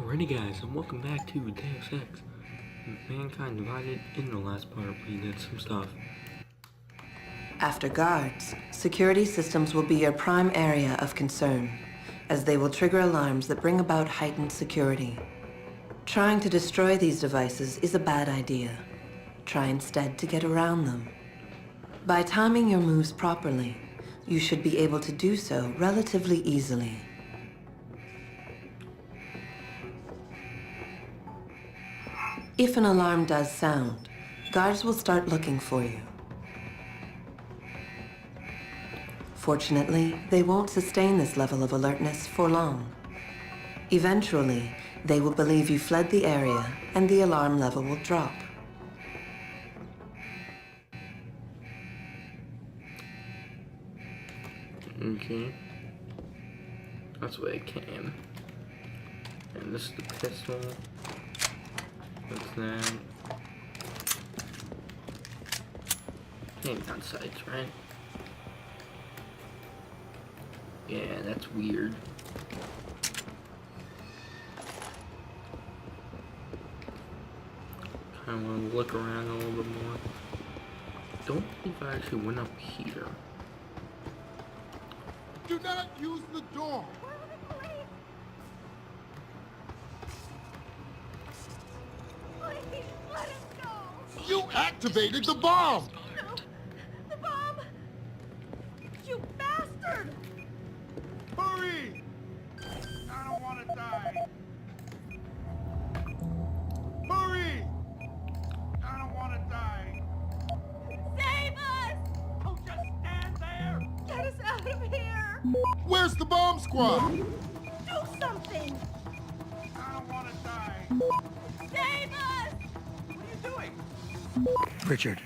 Alrighty guys, and welcome back to Deus Ex. Mankind divided. In the last part, we did some stuff. After guards, security systems will be your prime area of concern, as they will trigger alarms that bring about heightened security. Trying to destroy these devices is a bad idea. Try instead to get around them. By timing your moves properly, you should be able to do so relatively easily. If an alarm does sound, guards will start looking for you. Fortunately, they won't sustain this level of alertness for long. Eventually, they will believe you fled the area, and the alarm level will drop. Okay. That's where it came. And this is the pistol. What's that? Ain't on sights, right? Yeah, that's weird. Kinda wanna look around a little bit more. Don't believe I actually went up here. Do not use the door! Please, let us go! You activated the bomb! No! The bomb! You bastard! Hurry! I don't want to die. Hurry! I don't want to die. Save us! Oh, just stand there! Get us out of here! Where's the bomb squad? Do something! I don't want to die. Save us! What are you doing? Richard,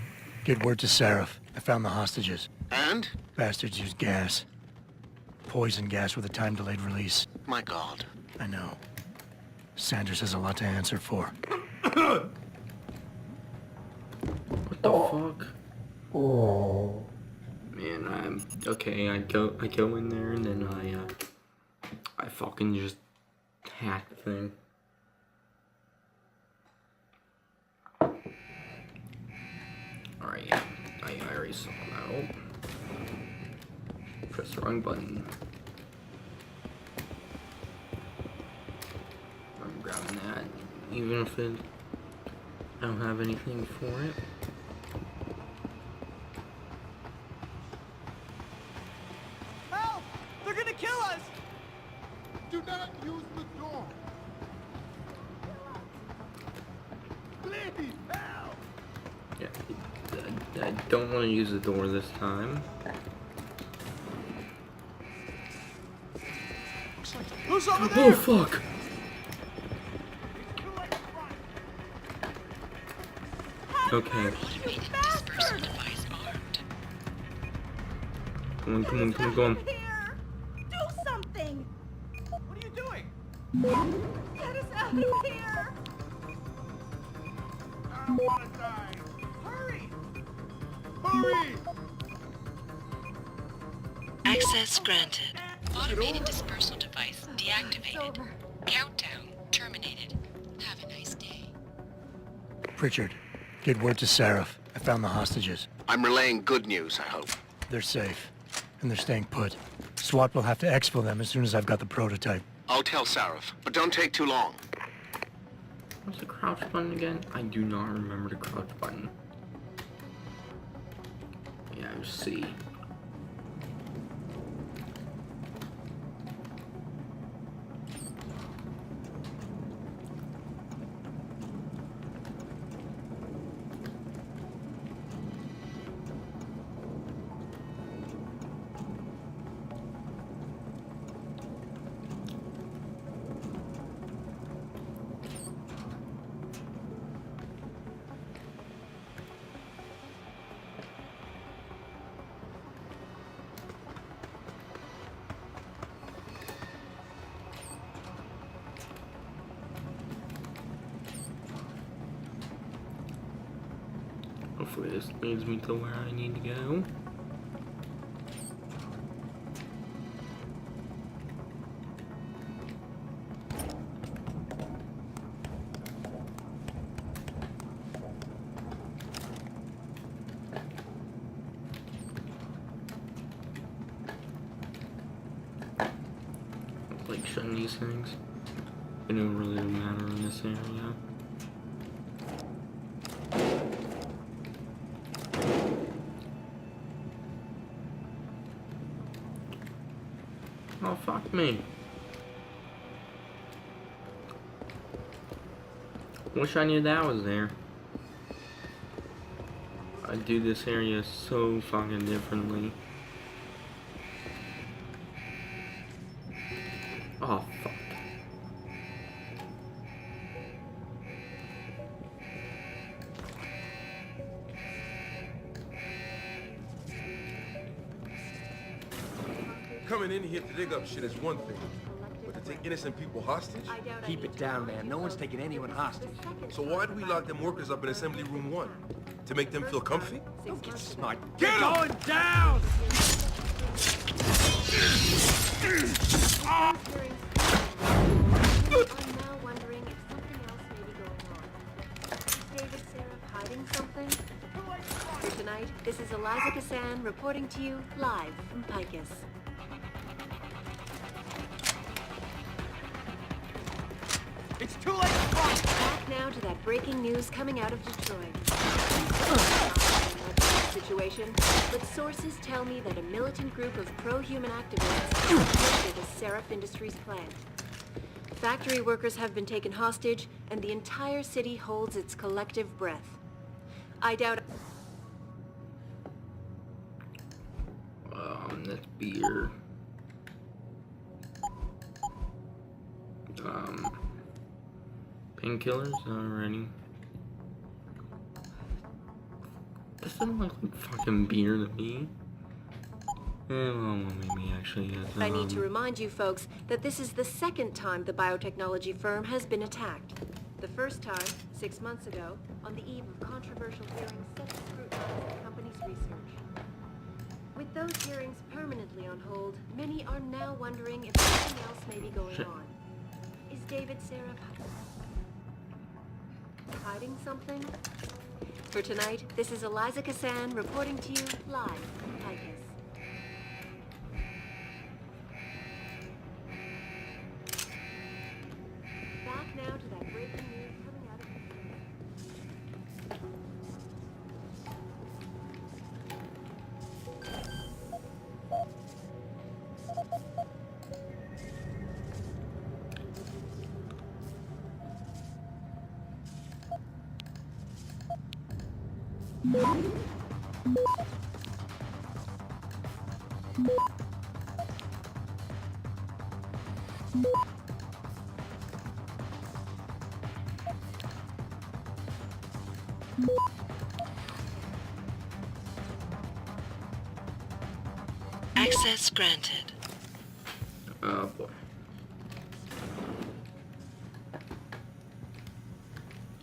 get word to Seraph. I found the hostages. And? Bastards used gas. Poison gas with a time-delayed release. My God. I know. Sanders has a lot to answer for. What the fuck? Man, I'm okay. I go in there and then I fucking just hack the thing. Alright, yeah, I already saw that. Oh. Press the wrong button. I'm grabbing that, even if I don't have anything for it. Help! They're gonna kill us! Do not use the door! Please, help! Yeah, I don't want to use the door this time. Who's over Oh there? fuck! Okay. You bastard! Come on, come on, come on, come on. Here! Do something! What are you doing? Get us out of here! I don't want to die. Hurry! Hurry! Access granted. Automated dispersal device deactivated. Over. Countdown terminated. Have a nice day. Richard, get word to Seraph. I found the hostages. I'm relaying good news, I hope. They're safe, and they're staying put. SWAT will have to exfil them as soon as I've got the prototype. I'll tell Sarif, but don't take too long. What's the crouch button again? I do not remember the crouch button. Yeah, it was C. Hopefully this leads me to where I need to go. Like, shouldn't these things? It don't really matter in this area. Oh, fuck me. Wish I knew that was there. I do this area so fucking differently. Oh, fuck. Coming in here to dig up shit is one thing, but to take innocent people hostage? Keep it down, man. No one's taking anyone hostage. So why do we lock them workers up in Assembly Room 1? To make them feel comfy? Don't get smart. Get going down! I'm now wondering if something else may be going on. Is David Seraph hiding something? For tonight, this is Eliza Kassan reporting to you live from Picus. It's too late to fight! Back now to that breaking news coming out of Detroit. Situation, but sources tell me that a militant group of pro-human activists have infiltrated a Seraph Industries plant. Factory workers have been taken hostage, and the entire city holds its collective breath. I doubt... That's beer. Painkillers already. This doesn't look like fucking beer to me. Well, maybe actually yes. I need to remind you folks that this is the second time the biotechnology firm has been attacked. The first time, 6 months ago, on the eve of controversial hearings set to scrutinize the company's research. With those hearings permanently on hold, many are now wondering if something else may be going on. Is David Seraph hiding something? For tonight, this is Eliza Kassan reporting to you live from Picus. Back now to that breaking news coming out of Access granted. Oh boy.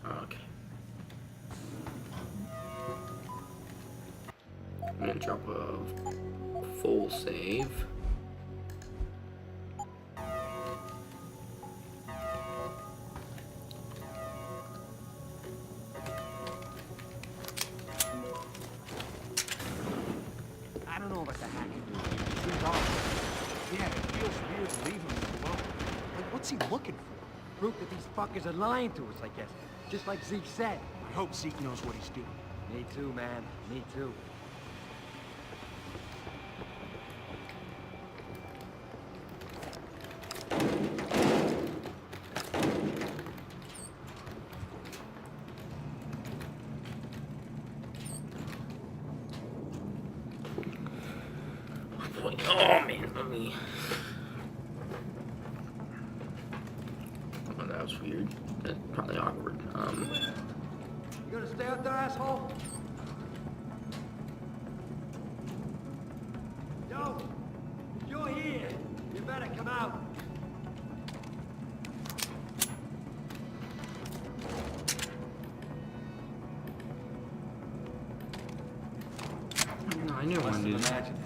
Okay. I'm gonna drop a full save. I don't know about the hacking dude. He's off. Yeah, it feels weird leaving him alone. Like, what's he looking for? Proof that these fuckers are lying to us, I guess. Just like Zeke said. I hope Zeke knows what he's doing. Me too, man. Me too. Oh man, let me. Oh, that was weird. That's probably awkward. You gonna stay out there, asshole? Yo, if you're here, you better come out. No, I knew I wanted to do that. Imagine it.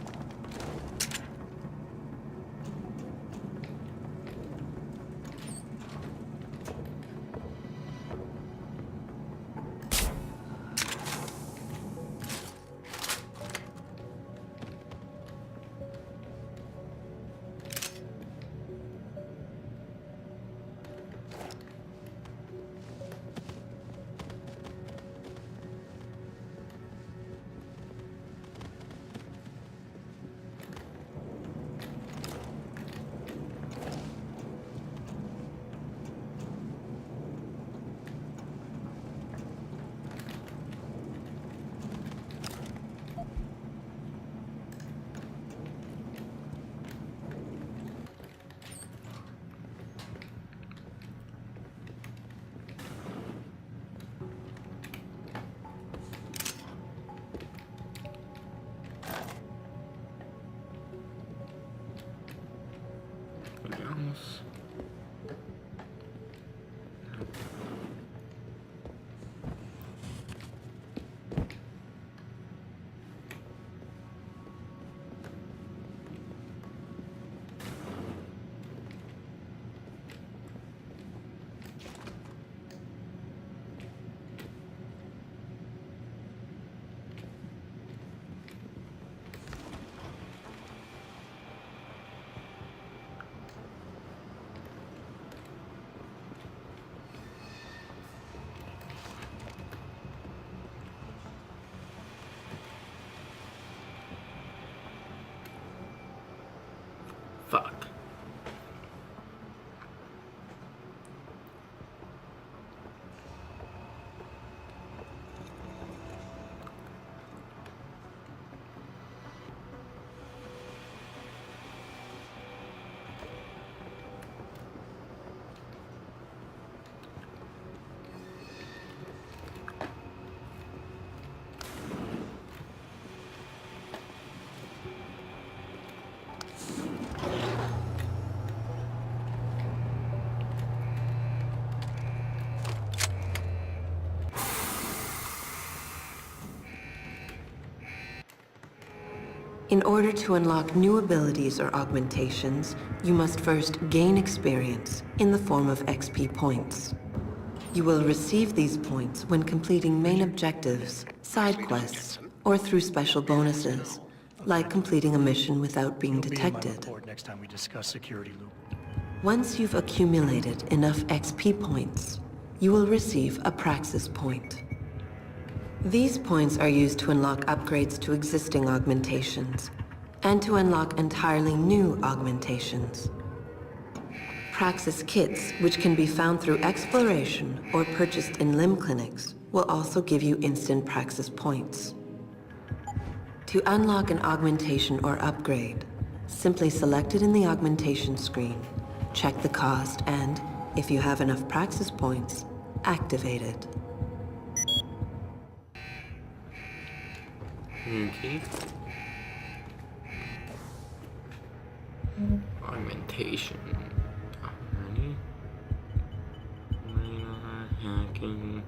Fuck. In order to unlock new abilities or augmentations, you must first gain experience in the form of XP points. You will receive these points when completing main objectives, side quests, or through special bonuses, like completing a mission without being It'll be in my detected. report next time we discuss security loop. Once you've accumulated enough XP points, you will receive a Praxis point. These points are used to unlock upgrades to existing augmentations, and to unlock entirely new augmentations. Praxis kits, which can be found through exploration or purchased in limb clinics, will also give you instant Praxis points. To unlock an augmentation or upgrade, simply select it in the augmentation screen, check the cost, and, if you have enough Praxis points, activate it. Okay. Augmentation. Alrighty. Hacking.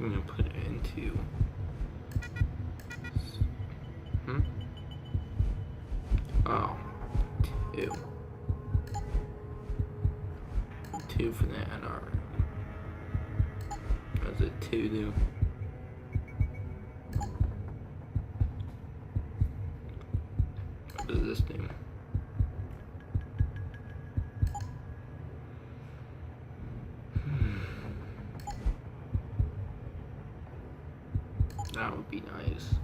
I'm gonna put it into. Oh, two. Two for that, alright. What does it two do? What does this do? That would be nice.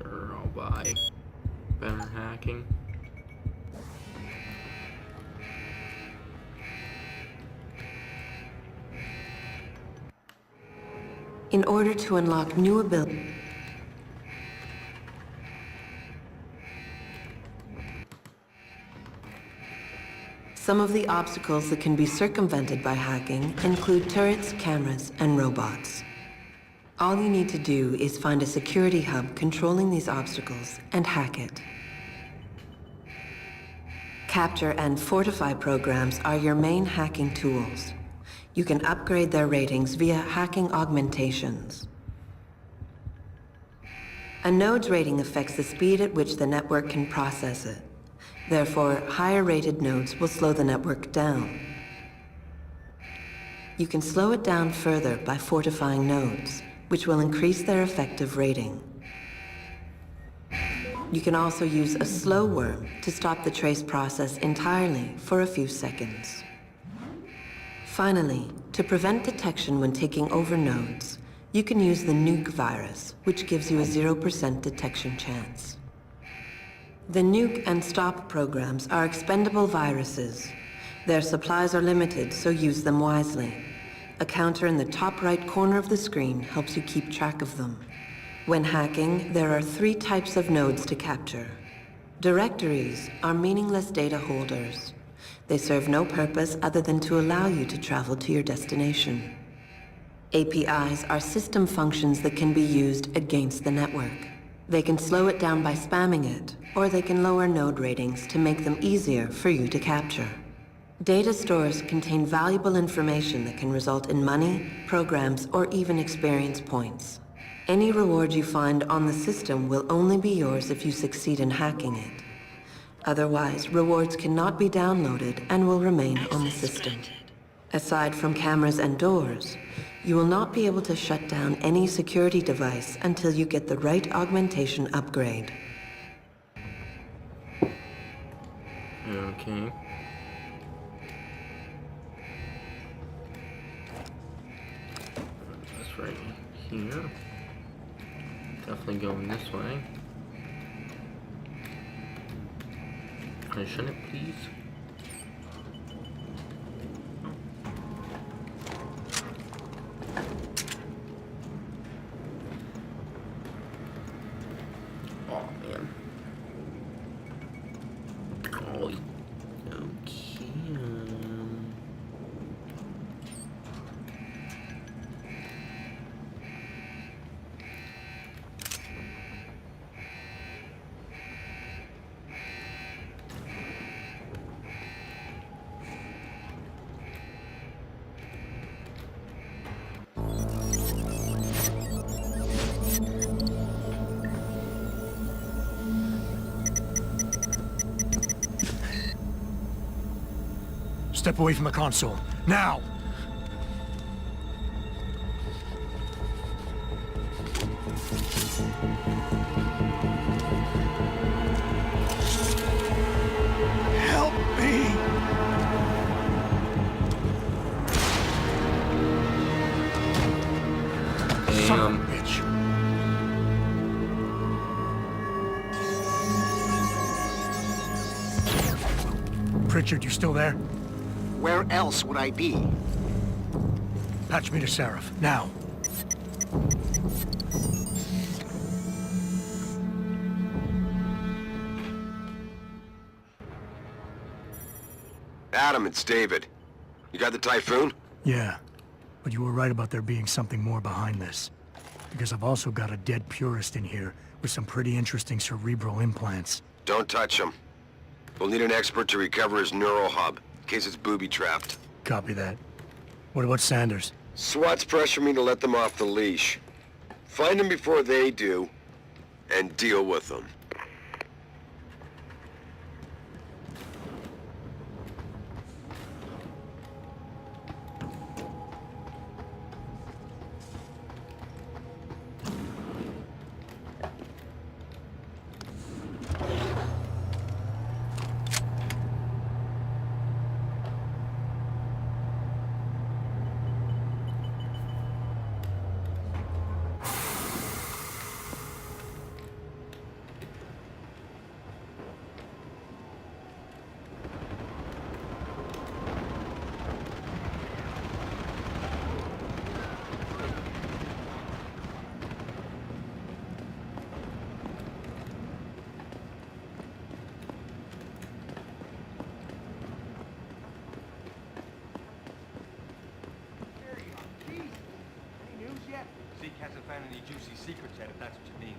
Sure, I'll buy better hacking. In order to unlock new abilities, some of the obstacles that can be circumvented by hacking include turrets, cameras, and robots. All you need to do is find a security hub controlling these obstacles and hack it. Capture and fortify programs are your main hacking tools. You can upgrade their ratings via hacking augmentations. A node's rating affects the speed at which the network can process it. Therefore, higher rated nodes will slow the network down. You can slow it down further by fortifying nodes, which will increase their effective rating. You can also use a slow worm to stop the trace process entirely for a few seconds. Finally, to prevent detection when taking over nodes, you can use the nuke virus, which gives you a 0% detection chance. The nuke and stop programs are expendable viruses. Their supplies are limited, so use them wisely. A counter in the top right corner of the screen helps you keep track of them. When hacking, there are 3 types of nodes to capture. Directories are meaningless data holders. They serve no purpose other than to allow you to travel to your destination. APIs are system functions that can be used against the network. They can slow it down by spamming it, or they can lower node ratings to make them easier for you to capture. Data stores contain valuable information that can result in money, programs, or even experience points. Any reward you find on the system will only be yours if you succeed in hacking it. Otherwise, rewards cannot be downloaded and will remain on the system. Aside from cameras and doors, you will not be able to shut down any security device until you get the right augmentation upgrade. Okay. That's right here. Definitely going this way. Shouldn't it, please? Oh man. Oh, okay. Step away from the console. Now! Help me! Son of a bitch. Pritchard, you still there? Where else would I be? Patch me to Seraph, now. Adam, it's David. You got the Typhoon? Yeah, but you were right about there being something more behind this. Because I've also got a dead purist in here with some pretty interesting cerebral implants. Don't touch him. We'll need an expert to recover his neural hub, in case it's booby-trapped. Copy that. What about Sanders? SWAT's pressure me to let them off the leash. Find them before they do, and deal with them. Zeke hasn't found any juicy secrets yet, if that's what you mean.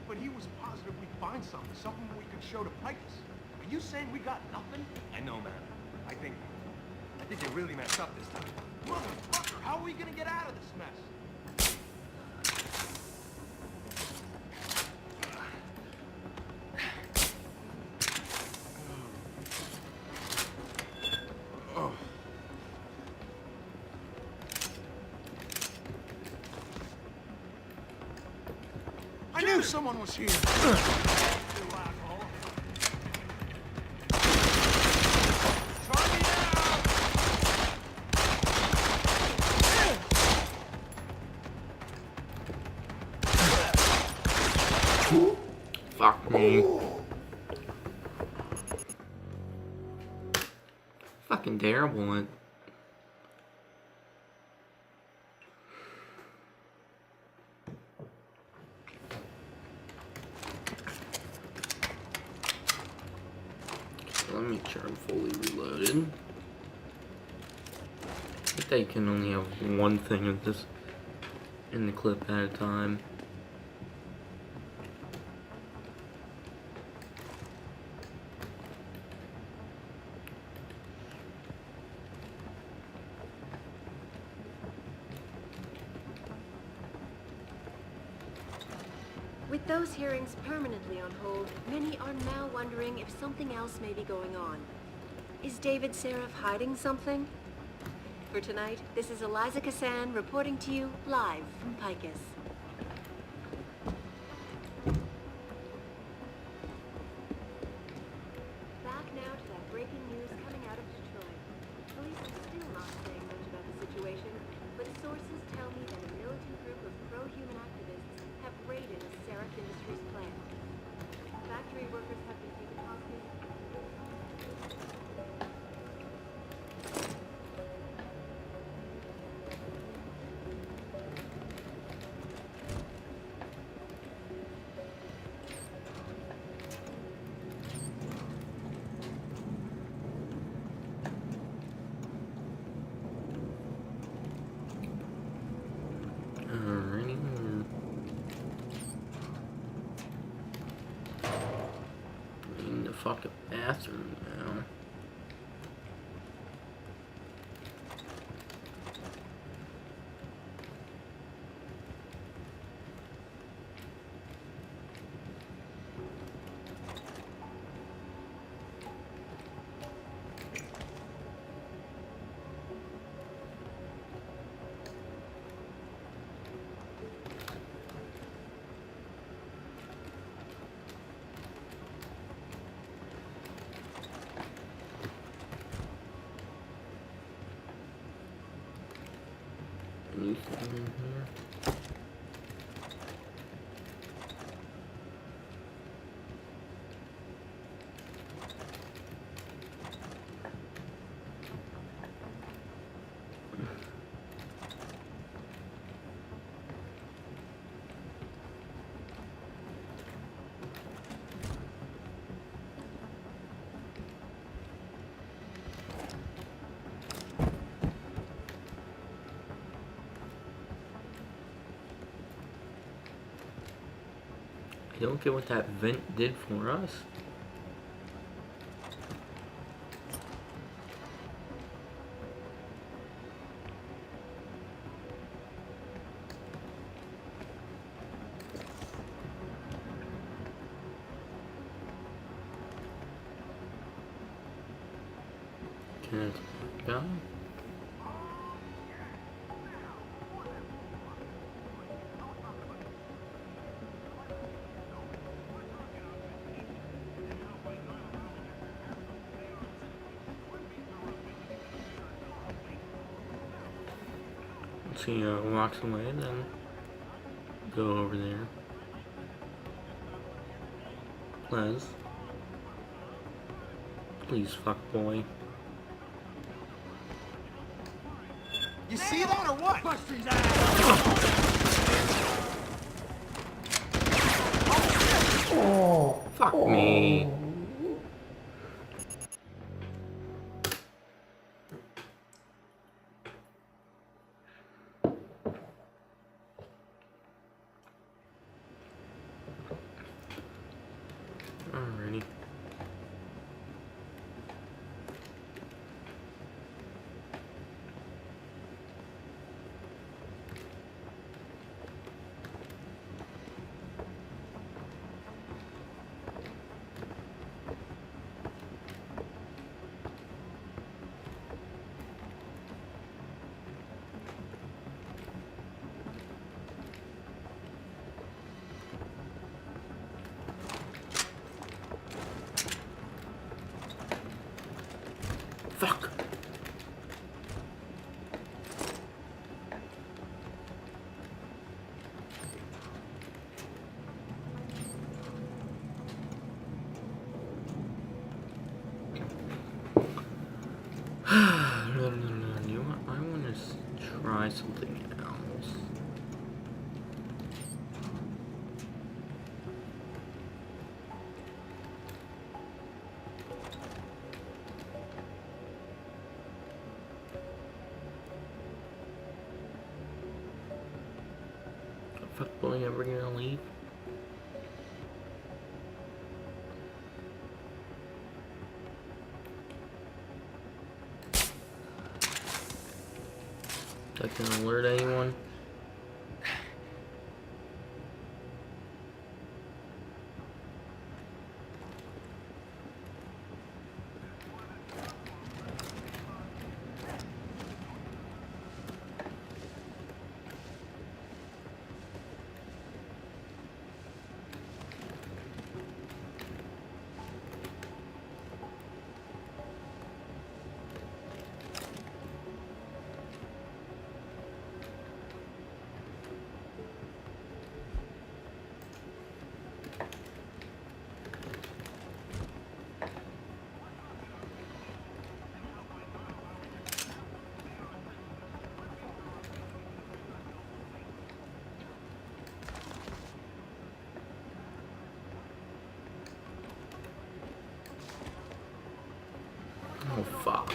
But he was positive we'd find something we could show to Pipus. Are you saying we got nothing? I know, man. I think they really messed up this time. Motherfucker, how are we gonna get out of this mess? someone was here. Fuck me. Fucking terrible at. Let me make sure I'm fully reloaded. I think they can only have one thing of this in the clip at a time. With those hearings permanently on hold, many are now wondering if something else may be going on. Is David Seraph hiding something? For tonight, this is Eliza Kassan reporting to you live from Picus. Back now to that breaking news coming out of Detroit. Police are still not saying much about the situation, but sources tell me that a militant group of pro-human activists have raided a Seraph Industries plant. Factory workers have been taken hostage. Alrighty. In the fucking bathroom now. Anything in here? I don't get what that vent did for us. Can it go? He walks away, then go over there. Please, fuck boy. You see that or what? Bust his ass! Fuck me. Alrighty. No. You know what? I want to try something else. Fuck boy, ever gonna leave? That can alert anyone? Oh fuck.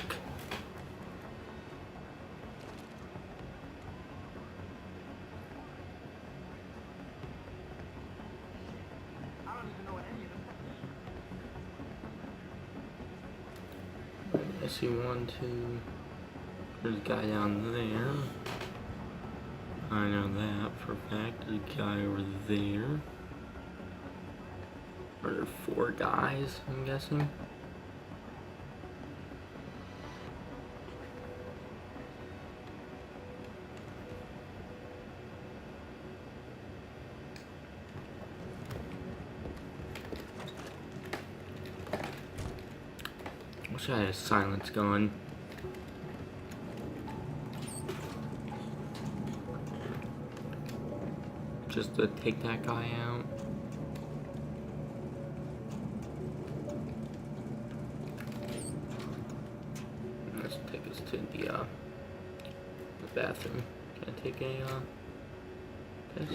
I see 1, 2. There's a guy down there. I know that for a fact. There's a guy over there. Are there 4 guys, I'm guessing? Wish I had a silence gun. Just to take that guy out. Let's take us to the bathroom. Can I take a piss?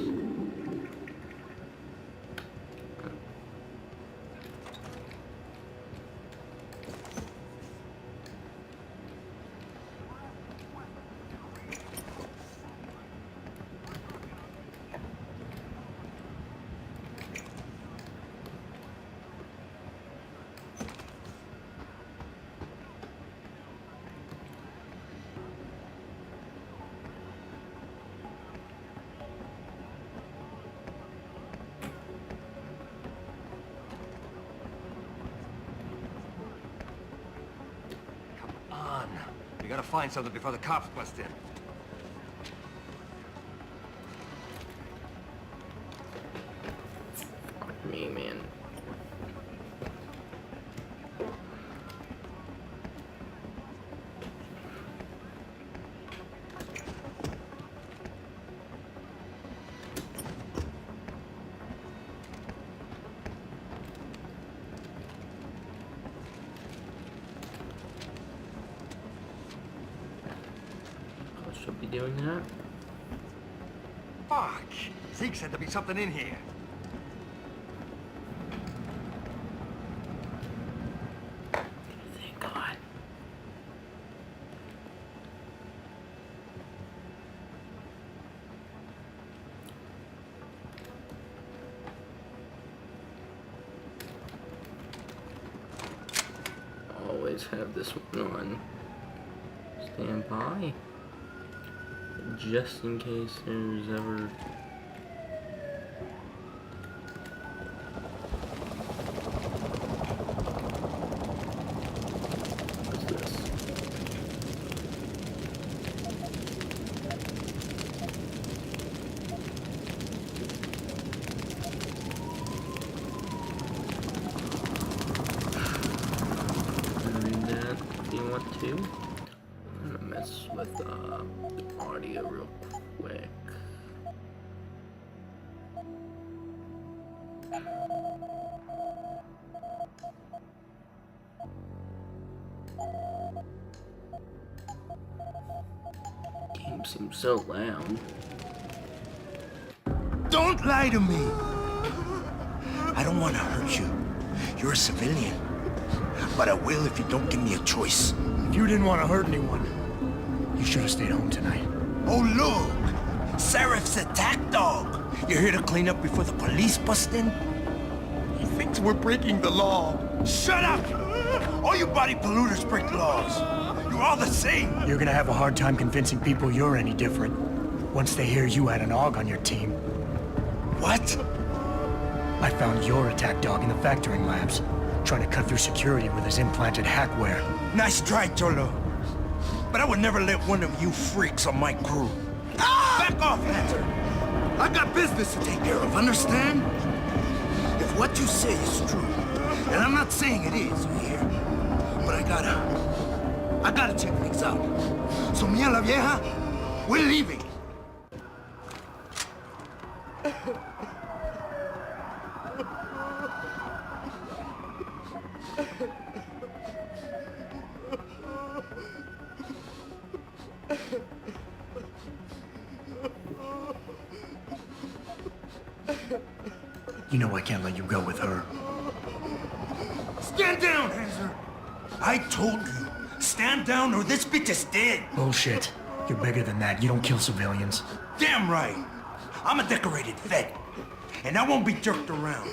We gotta find something before the cops bust in. Fuck me, man. Should be doing that. Fuck! Zeke said there'd be something in here. Thank God. Always have this one on standby. Just in case there's ever... What's this? Read that if you want to. I'm gonna mess with the audio real quick. seems so loud. Don't lie to me! I don't want to hurt you. You're a civilian. But I will if you don't give me a choice. If you didn't want to hurt anyone, you should have stayed home tonight. Oh, look! Serif's attack dog! You're here to clean up before the police bust in? He thinks we're breaking the law. Shut up! All you body polluters break laws. You're all the same. You're gonna have a hard time convincing people you're any different once they hear you had an AUG on your team. What? I found your attack dog in the factoring labs, trying to cut through security with his implanted hackware. Nice try, Cholo. But I would never let one of you freaks on my crew. Ah! Back off, Hunter! I got business to take care of, understand? If what you say is true, and I'm not saying it is, you hear? But I gotta check things out. So me and la vieja, we're leaving. You know I can't let you go with her. Stand down, Hanser! I told you, stand down or this bitch is dead. Bullshit. You're bigger than that. You don't kill civilians. Damn right. I'm a decorated vet, and I won't be jerked around.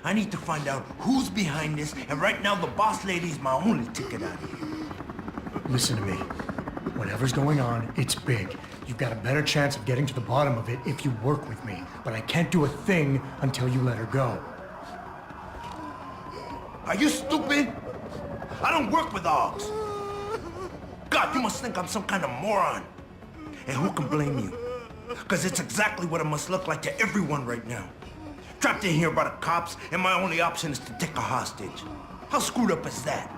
I need to find out who's behind this, and right now the boss lady's my only ticket out of here. Listen to me. Whatever's going on, it's big. You've got a better chance of getting to the bottom of it if you work with me. But I can't do a thing until you let her go. Are you stupid? I don't work with dogs. God, you must think I'm some kind of moron. And who can blame you? Because it's exactly what it must look like to everyone right now. Trapped in here by the cops, and my only option is to take a hostage. How screwed up is that?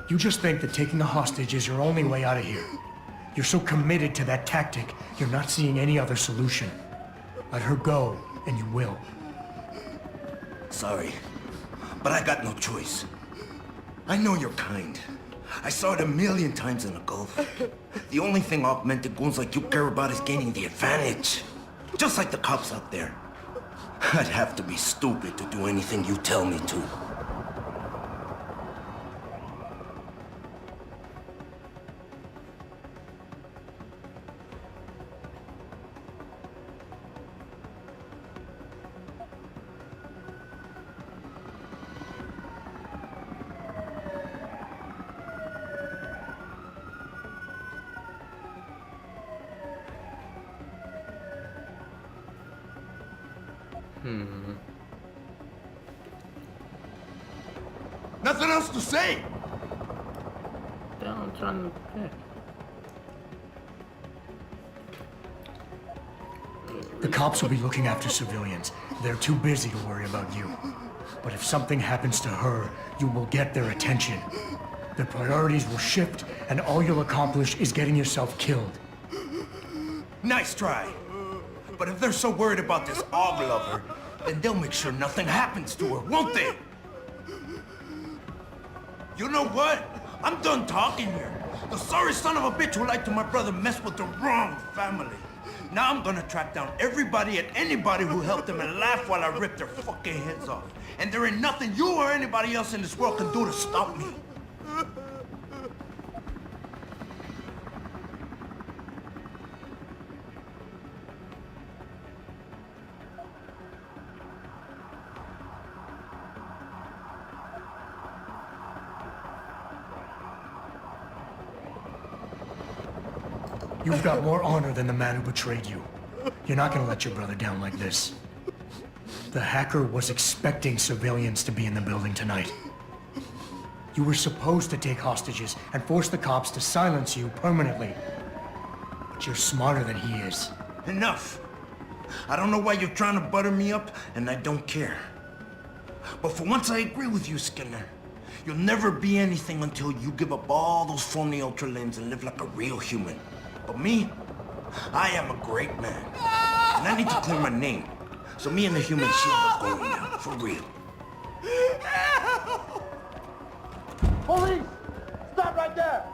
You just think that taking a hostage is your only way out of here. You're so committed to that tactic, you're not seeing any other solution. Let her go, and you will. Sorry, but I got no choice. I know you're kind. I saw it 1,000,000 times in the Gulf. The only thing augmented goons like you care about is gaining the advantage. Just like the cops out there. I'd have to be stupid to do anything you tell me to. Nothing else to say! Don't try to pick. The cops will be looking after civilians. They're too busy to worry about you. But if something happens to her, you will get their attention. Their priorities will shift, and all you'll accomplish is getting yourself killed. Nice try. But if they're so worried about this AUG lover, then they'll make sure nothing happens to her, won't they? You know what? I'm done talking here. The sorry son of a bitch who lied to my brother messed with the wrong family. Now I'm gonna track down everybody and anybody who helped them and laugh while I rip their fucking heads off. And there ain't nothing you or anybody else in this world can do to stop me. You've got more honor than the man who betrayed you. You're not gonna let your brother down like this. The hacker was expecting civilians to be in the building tonight. You were supposed to take hostages and force the cops to silence you permanently. But you're smarter than he is. Enough. I don't know why you're trying to butter me up, and I don't care. But for once I agree with you, Skinner. You'll never be anything until you give up all those phony ultra limbs and live like a real human. But me, I am a great man. And I need to clear my name. So me and the human shield are going now, for real. Police! Stop right there!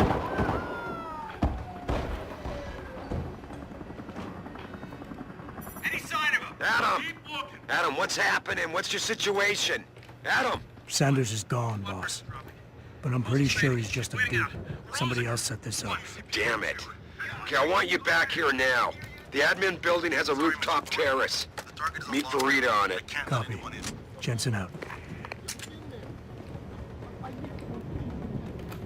Any sign of him? Adam! Adam, what's happening? What's your situation? Adam! Sanders is gone, boss. But I'm pretty sure he's just a dupe. Somebody else set this up. Damn it. Okay, I want you back here now. The admin building has a rooftop terrace. Meet Farida on it. Copy. Jensen out.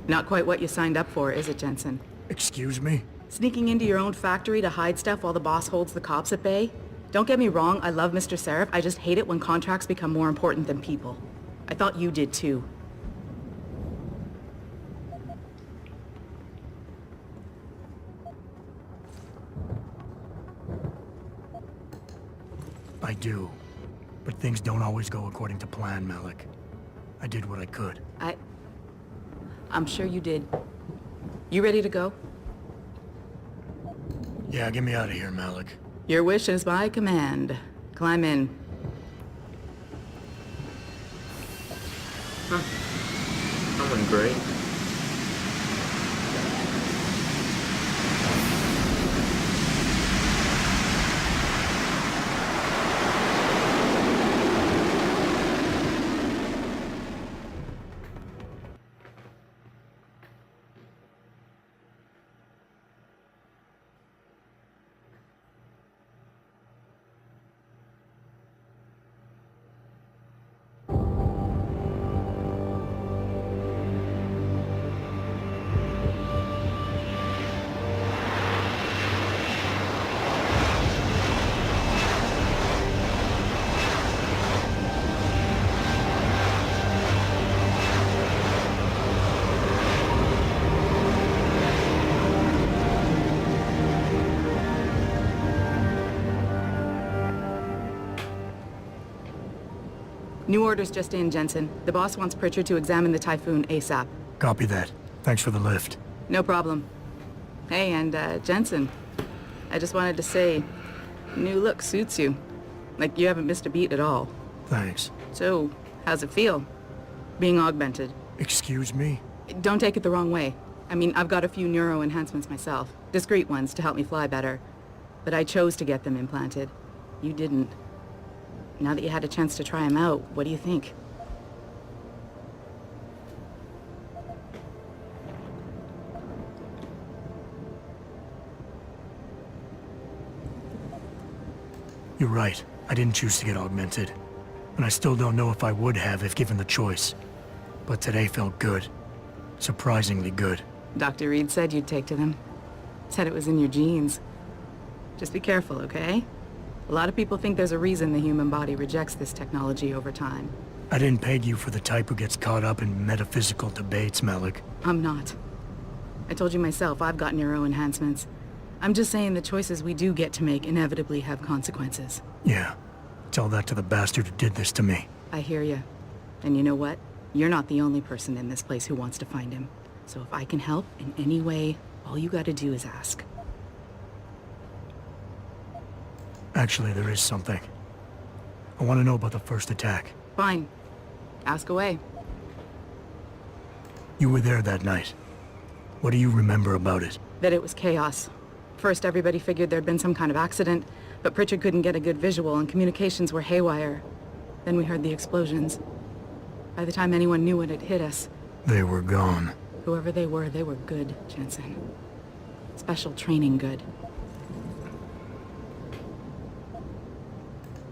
Not quite what you signed up for, is it, Jensen? Excuse me? Sneaking into your own factory to hide stuff while the boss holds the cops at bay? Don't get me wrong, I love Mr. Seraph. I just hate it when contracts become more important than people. I thought you did too. I do. But things don't always go according to plan, Malik. I did what I could. I'm sure you did. You ready to go? Yeah, get me out of here, Malik. Your wish is my command. Climb in. That went great. New orders just in, Jensen. The boss wants Pritchard to examine the Typhoon ASAP. Copy that. Thanks for the lift. No problem. Hey, and Jensen, I just wanted to say, new look suits you. Like you haven't missed a beat at all. Thanks. So, how's it feel? Being augmented? Excuse me? Don't take it the wrong way. I mean, I've got a few neuro enhancements myself. Discreet ones to help me fly better. But I chose to get them implanted. You didn't. Now that you had a chance to try them out, what do you think? You're right. I didn't choose to get augmented. And I still don't know if I would have if given the choice. But today felt good. Surprisingly good. Dr. Reed said you'd take to them. Said it was in your genes. Just be careful, okay? A lot of people think there's a reason the human body rejects this technology over time. I didn't peg you for the type who gets caught up in metaphysical debates, Malik. I'm not. I told you myself, I've got neuro enhancements. I'm just saying the choices we do get to make inevitably have consequences. Yeah. Tell that to the bastard who did this to me. I hear you. And you know what? You're not the only person in this place who wants to find him. So if I can help in any way, all you gotta do is ask. Actually, there is something. I want to know about the first attack. Fine. Ask away. You were there that night. What do you remember about it? That it was chaos. First, everybody figured there'd been some kind of accident, but Pritchard couldn't get a good visual and communications were haywire. Then we heard the explosions. By the time anyone knew it had hit us... They were gone. Whoever they were good, Jensen. Special training good.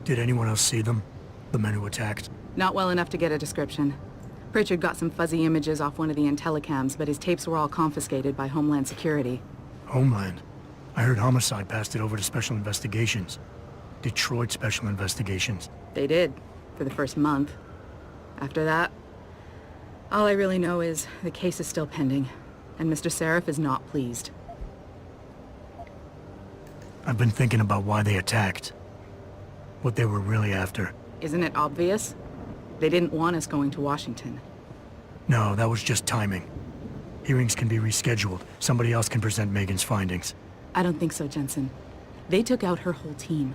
Did anyone else see them? The men who attacked? Not well enough to get a description. Pritchard got some fuzzy images off one of the Intellicams, but his tapes were all confiscated by Homeland Security. Homeland? I heard Homicide passed it over to Special Investigations. Detroit Special Investigations. They did, for the first month. After that, all I really know is the case is still pending, and Mr. Seraph is not pleased. I've been thinking about why they attacked. What they were really after. Isn't it obvious? They didn't want us going to Washington. No, that was just timing. Hearings can be rescheduled. Somebody else can present Megan's findings. I don't think so, Jensen. They took out her whole team.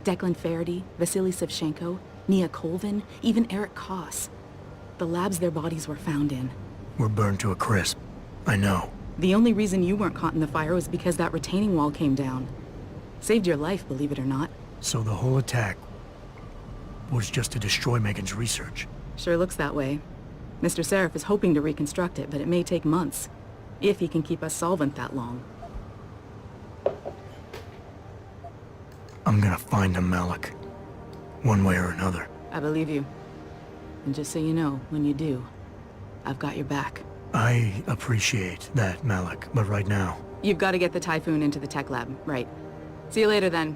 Declan Faraday, Vasily Savchenko, Nia Colvin, even Eric Koss. The labs their bodies were found in. We're burned to a crisp. I know. The only reason you weren't caught in the fire was because that retaining wall came down. Saved your life, believe it or not. So the whole attack was just to destroy Megan's research. Sure looks that way. Mr. Seraph is hoping to reconstruct it, but it may take months. If he can keep us solvent that long. I'm gonna find him, Malik. One way or another. I believe you. And just so you know, when you do, I've got your back. I appreciate that, Malik, but right now... You've got to get the Typhoon into the tech lab, right. See you later, then.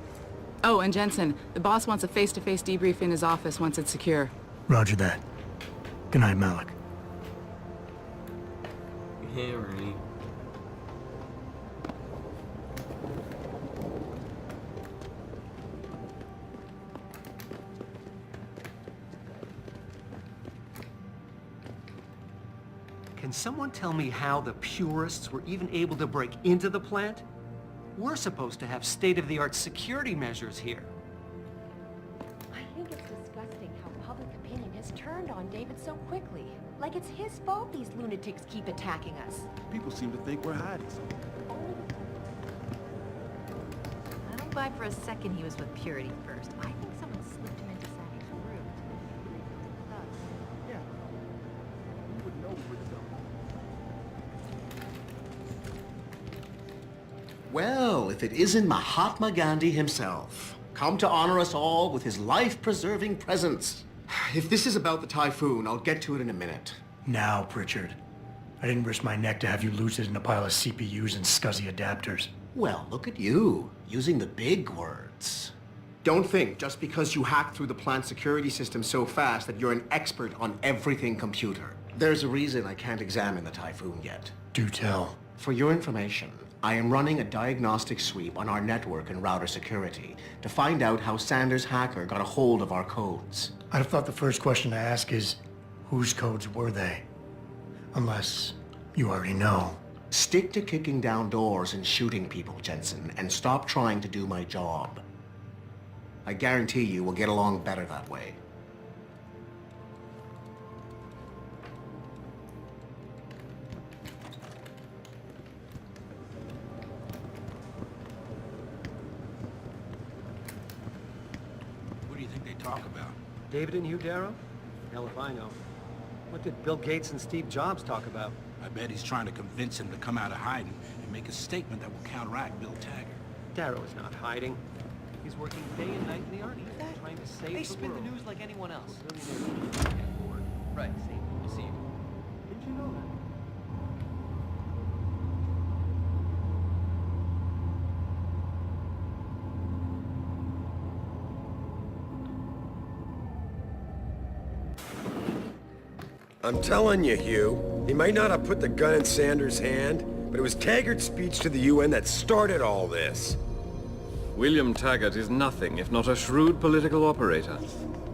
Oh, and Jensen, the boss wants a face-to-face debrief in his office once it's secure. Roger that. Good night, Malik. Harry. Can someone tell me how the purists were even able to break into the plant? We're supposed to have state-of-the-art security measures here. I think it's disgusting how public opinion has turned on David so quickly. Like it's his fault these lunatics keep attacking us. People seem to think we're hiding something. I don't buy for a second he was with Purity first. I think someone slipped him into Sandy's room. Yeah. You would know where to go. Well, if it isn't Mahatma Gandhi himself, come to honor us all with his life-preserving presence. If this is about the Typhoon, I'll get to it in a minute. Now, Pritchard. I didn't risk my neck to have you lose it in a pile of CPUs and scuzzy adapters. Well, look at you, using the big words. Don't think just because you hacked through the plant security system so fast that you're an expert on everything computer. There's a reason I can't examine the Typhoon yet. Do tell. For your information, I am running a diagnostic sweep on our network and router security to find out how Sanders' hacker got a hold of our codes. I'd have thought the first question to ask is, whose codes were they? Unless you already know. Stick to kicking down doors and shooting people, Jensen, and stop trying to do my job. I guarantee you we'll get along better that way. What do you think they talk about? David and you, Darrow? Hell if I know. What did Bill Gates and Steve Jobs talk about? I bet he's trying to convince him to come out of hiding and make a statement that will counteract Bill Taggart. Darrow is not hiding. He's working day and night in the Army, trying to save the world. They spin the news like anyone else. Right, see, I see you. Didn't you know that? I'm telling you, Hugh, he might not have put the gun in Sanders' hand, but it was Taggart's speech to the UN that started all this. William Taggart is nothing if not a shrewd political operator.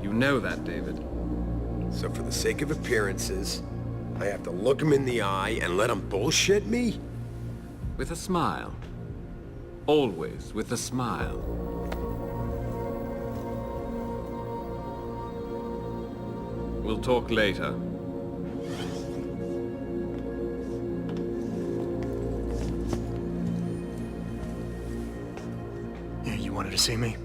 You know that, David. So for the sake of appearances, I have to look him in the eye and let him bullshit me? With a smile. Always with a smile. We'll talk later. You wanted to see me?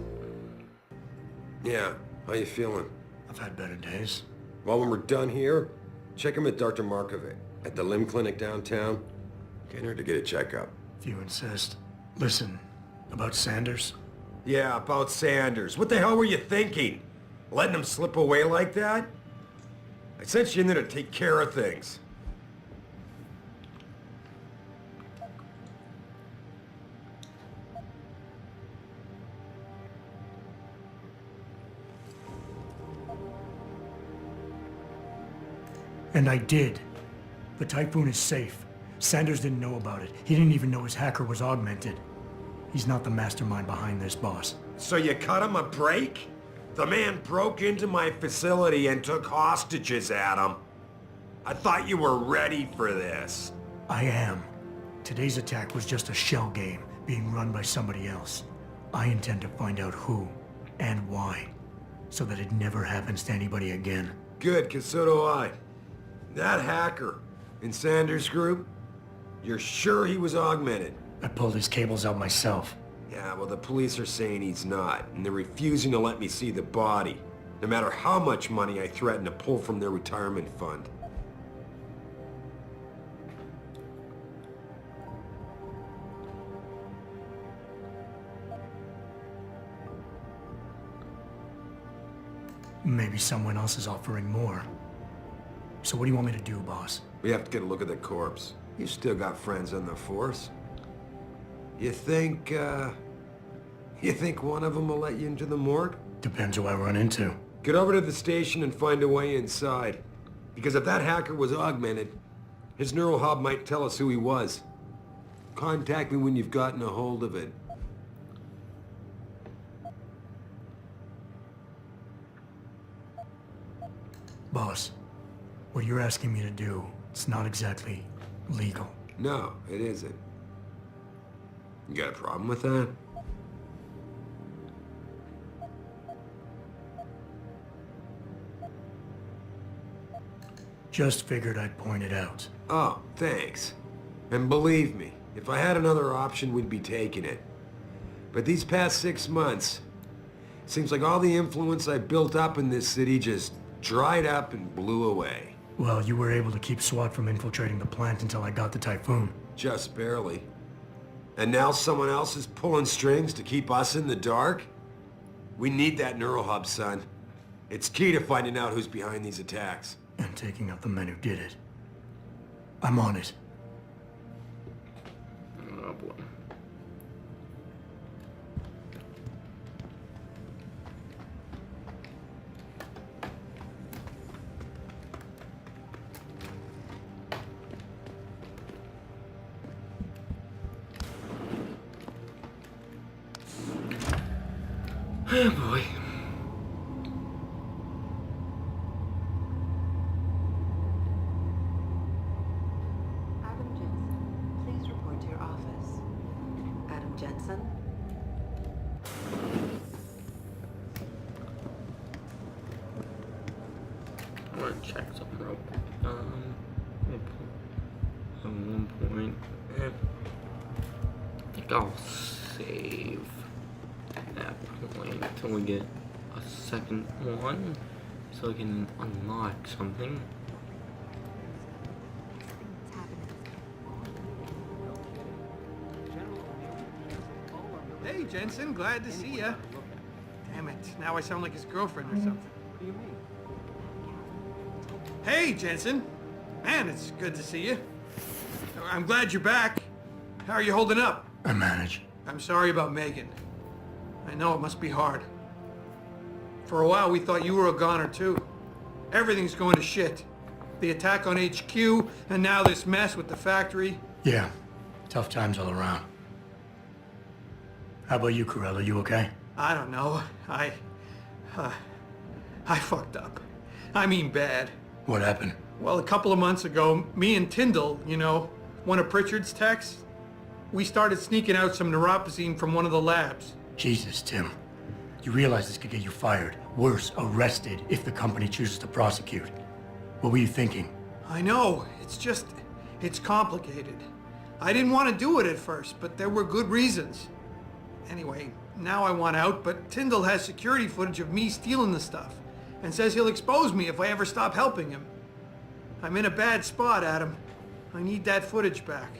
Yeah, how you feeling? I've had better days. Well, when we're done here, check him with Dr. Markovic at the limb clinic downtown. Get her to get a checkup. If you insist. Listen, about Sanders? Yeah, about Sanders. What the hell were you thinking? Letting him slip away like that? I sent you in there to take care of things. And I did. The Typhoon is safe. Sanders didn't know about it. He didn't even know his hacker was augmented. He's not the mastermind behind this, boss. So you cut him a break? The man broke into my facility and took hostages at him. I thought you were ready for this. I am. Today's attack was just a shell game being run by somebody else. I intend to find out who and why, so that it never happens to anybody again. Good, because so do I. That hacker in Sanders' group, you're sure he was augmented? I pulled his cables out myself. Yeah, well, the police are saying he's not, and they're refusing to let me see the body, no matter how much money I threaten to pull from their retirement fund. Maybe someone else is offering more. So what do you want me to do, boss? We have to get a look at the corpse. You still got friends on the force. You think one of them will let you into the morgue? Depends who I run into. Get over to the station and find a way inside. Because if that hacker was augmented, his neural hub might tell us who he was. Contact me when you've gotten a hold of it. Boss, what you're asking me to do, it's not exactly legal. No, it isn't. You got a problem with that? Just figured I'd point it out. Oh, thanks. And believe me, if I had another option, we'd be taking it. But these past 6 months, seems like all the influence I built up in this city just dried up and blew away. Well, you were able to keep SWAT from infiltrating the plant until I got the Typhoon. Just barely. And now someone else is pulling strings to keep us in the dark? We need that neural hub, son. It's key to finding out who's behind these attacks. And taking out the men who did it. I'm on it. Oh boy. Oh boy. Adam Jensen, please report to your office. Adam Jensen? I want to check something real quick. At one point, I think I'll save that point until we get a second one, so I can unlock something. Hey, Jensen, glad to see ya. Damn it, now I sound like his girlfriend or something. What do you mean? Hey, Jensen. Man, it's good to see you. I'm glad you're back. How are you holding up? I manage. I'm sorry about Megan. I know it must be hard. For a while, we thought you were a goner, too. Everything's going to shit. The attack on HQ, and now this mess with the factory. Yeah, tough times all around. How about you, Corella? You okay? I don't know. I fucked up. I mean bad. What happened? Well, a couple of months ago, me and Tyndall, you know, one of Pritchard's techs, we started sneaking out some neuropozyne from one of the labs. Jesus, Tim. You realize this could get you fired. Worse, arrested if the company chooses to prosecute. What were you thinking? I know. It's complicated. I didn't want to do it at first, but there were good reasons. Anyway, now I want out, but Tyndall has security footage of me stealing the stuff and says he'll expose me if I ever stop helping him. I'm in a bad spot, Adam. I need that footage back.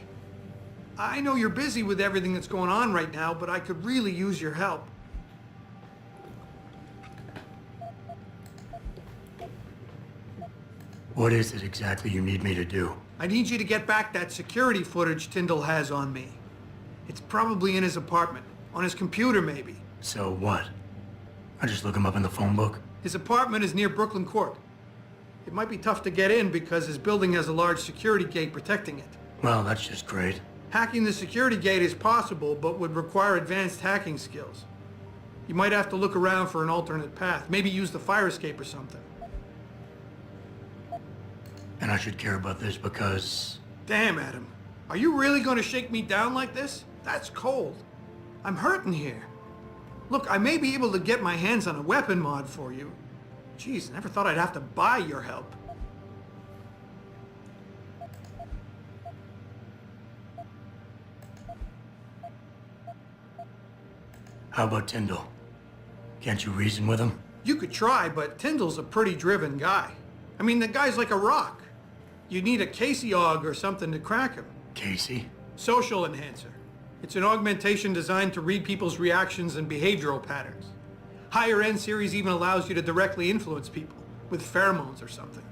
I know you're busy with everything that's going on right now, but I could really use your help. What is it exactly you need me to do? I need you to get back that security footage Tyndall has on me. It's probably in his apartment. On his computer, maybe. So what? I just look him up in the phone book? His apartment is near Brooklyn Court. It might be tough to get in because his building has a large security gate protecting it. Well, that's just great. Hacking the security gate is possible, but would require advanced hacking skills. You might have to look around for an alternate path. Maybe use the fire escape or something. And I should care about this because... Damn, Adam. Are you really going to shake me down like this? That's cold. I'm hurting here. Look, I may be able to get my hands on a weapon mod for you. Jeez, never thought I'd have to buy your help. How about Tyndall? Can't you reason with him? You could try, but Tyndall's a pretty driven guy. I mean, the guy's like a rock. You need a Casey aug or something to crack him. Casey? Social enhancer. It's an augmentation designed to read people's reactions and behavioral patterns. Higher end series even allows you to directly influence people with pheromones or something.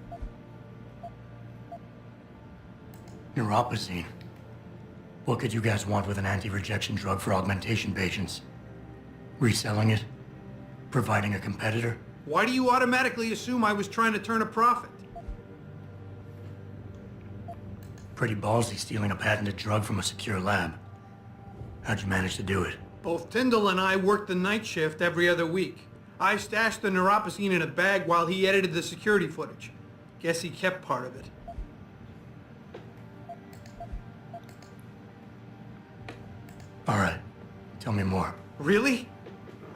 Neuropozyne. What could you guys want with an anti-rejection drug for augmentation patients? Reselling it? Providing a competitor? Why do you automatically assume I was trying to turn a profit? Pretty ballsy stealing a patented drug from a secure lab. How'd you manage to do it? Both Tyndall and I worked the night shift every other week. I stashed the neuropozyne in a bag while he edited the security footage. Guess he kept part of it. All right. Tell me more. Really?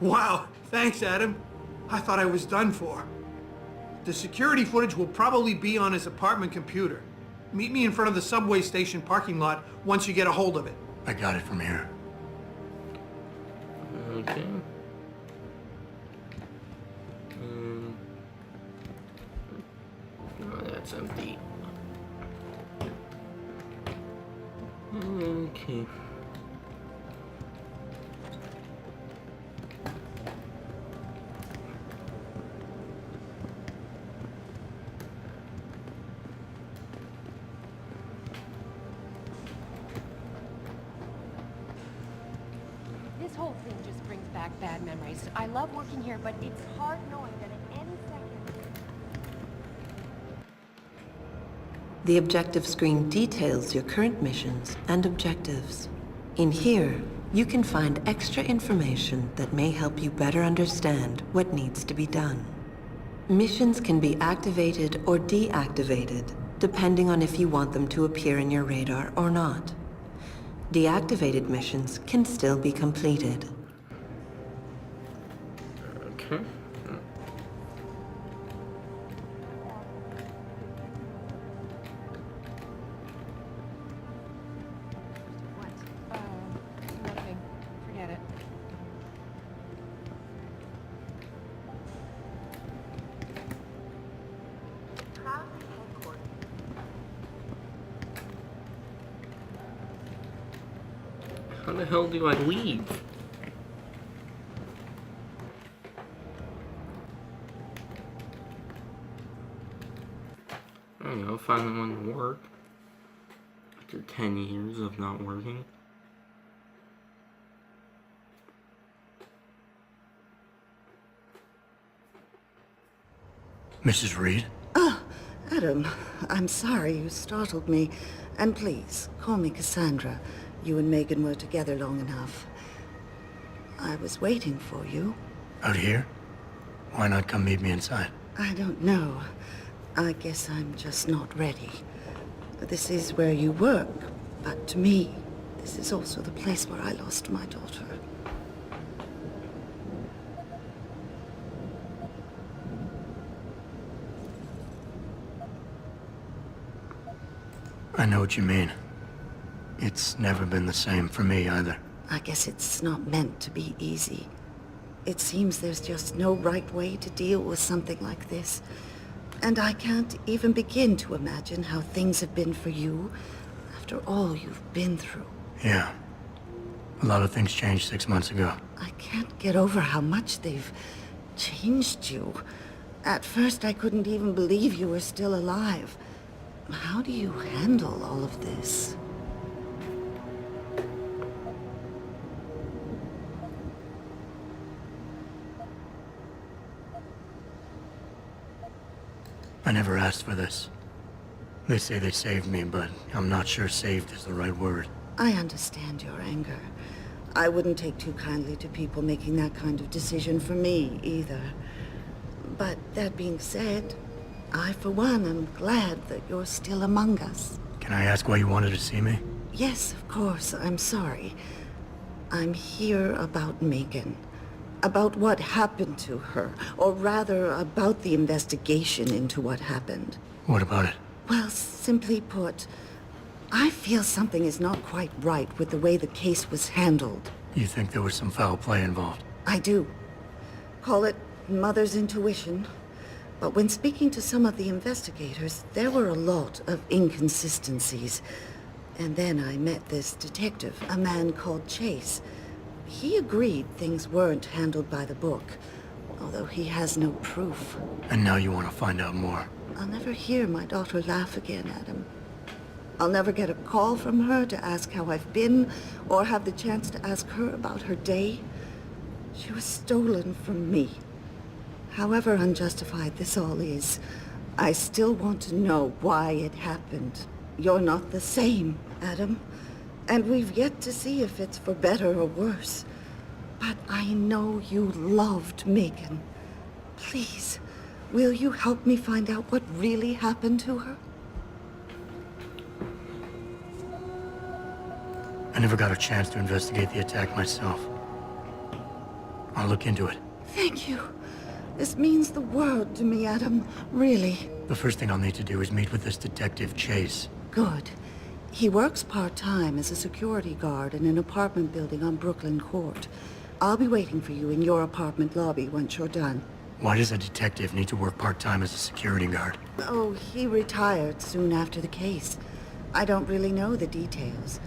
Wow, thanks, Adam. I thought I was done for. The security footage will probably be on his apartment computer. Meet me in front of the subway station parking lot once you get a hold of it. I got it from here. Okay. Oh, that's empty. Okay. This whole thing just brings back bad memories. I love working here, but it's hard knowing that at any second... The objective screen details your current missions and objectives. In here, you can find extra information that may help you better understand what needs to be done. Missions can be activated or deactivated, depending on if you want them to appear in your radar or not. Deactivated missions can still be completed. Okay. Nothing. Forget it. How the hell do I leave? There you go, finally one to work. After 10 years of not working. Mrs. Reed? Ah, Adam, I'm sorry you startled me. And please, call me Cassandra. You and Megan were together long enough. I was waiting for you. Out here? Why not come meet me inside? I don't know. I guess I'm just not ready. This is where you work, but to me, this is also the place where I lost my daughter. I know what you mean. It's never been the same for me either. I guess it's not meant to be easy. It seems there's just no right way to deal with something like this. And I can't even begin to imagine how things have been for you after all you've been through. Yeah. A lot of things changed 6 months ago. I can't get over how much they've changed you. At first, I couldn't even believe you were still alive. How do you handle all of this? I never asked for this. They say they saved me, but I'm not sure saved is the right word. I understand your anger. I wouldn't take too kindly to people making that kind of decision for me, either. But that being said, I, for one, am glad that you're still among us. Can I ask why you wanted to see me? Yes, of course. I'm sorry. I'm here about Megan. About what happened to her. Or rather, about the investigation into what happened. What about it? Well, simply put, I feel something is not quite right with the way the case was handled. You think there was some foul play involved? I do. Call it mother's intuition. But when speaking to some of the investigators, there were a lot of inconsistencies. And then I met this detective, a man called Chase. He agreed things weren't handled by the book, although he has no proof. And now you want to find out more? I'll never hear my daughter laugh again, Adam. I'll never get a call from her to ask how I've been, or have the chance to ask her about her day. She was stolen from me. However unjustified this all is, I still want to know why it happened. You're not the same, Adam. And we've yet to see if it's for better or worse. But I know you loved Megan. Please, will you help me find out what really happened to her? I never got a chance to investigate the attack myself. I'll look into it. Thank you. This means the world to me, Adam. Really. The first thing I'll need to do is meet with this detective, Chase. Good. He works part-time as a security guard in an apartment building on Brooklyn Court. I'll be waiting for you in your apartment lobby once you're done. Why does a detective need to work part-time as a security guard? Oh, he retired soon after the case. I don't really know the details.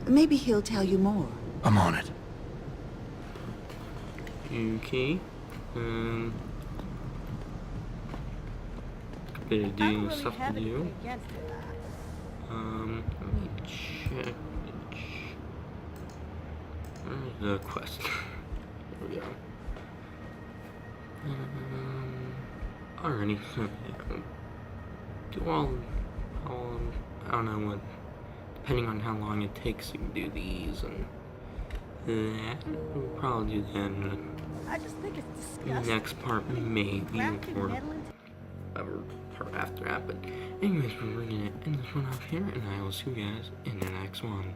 Maybe he'll tell you more. I'm on it. Okay. Bit of doing stuff to do. Let me check. Where's the quest? There we go. Alrighty, so yeah. Do all, I don't know what, depending on how long it takes, you can do these and that. We'll probably do that in I just think it's the disgusting. next part, maybe, or whatever part after that. But anyways, we're gonna end this one off here, and I will see you guys in the next one.